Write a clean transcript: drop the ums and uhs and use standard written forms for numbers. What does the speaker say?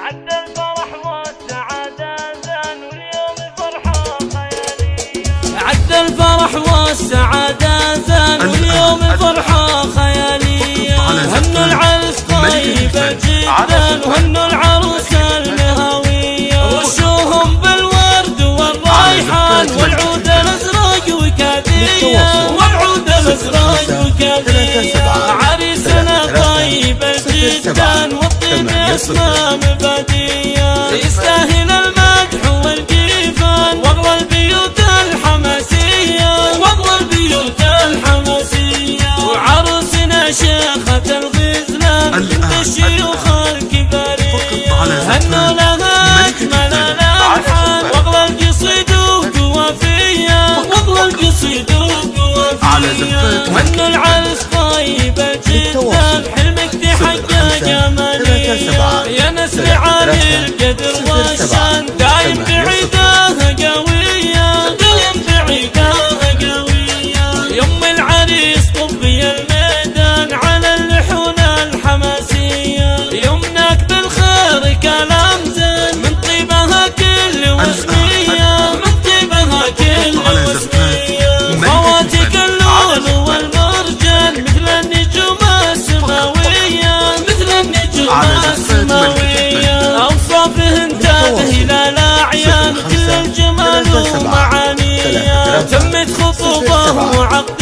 عد الفرح والسعادة زان واليوم فرحة خيالية. عد الفرح والسعادة زان واليوم فرحة خيالية. هنوا العرس طيبة جدا وهنوا العروس المهاوية. رشوهم بالورد والريحان والعود الازرق وكادية. والعود الازرق وكادية. عريسنا طيبة جدا والطيب اسمه مبادية. يستاهل المدح والجيفان واغلى البيوت الحماسية. واغلى البيوت الحماسية. وعروسنا شيخة الغزلان بنت الشيوخ الكبارية. هنوا لها اجمل الالحان واغلى القصيد وقوافية. واغلى القصيد وقوافية. هنوا العرس طيبة جدا حلمك تحقق جمالية. يا نسل عالي القدر والشان دايم بعيدها قوية. دايم بعيدها قوية. يم العريس طبي الميدان على اللحون الحماسية. يمناك بالخير كلام زين من طيبها كل وسمية. من طيبها كل وسمية. خواتك اللؤلؤ والمرجان مثل النجوم السماوية. مثل النجوم السماوية. أوصافهن تابه إلى الأعيان كل الجمال ومعانية. تمت خطوبة وعقد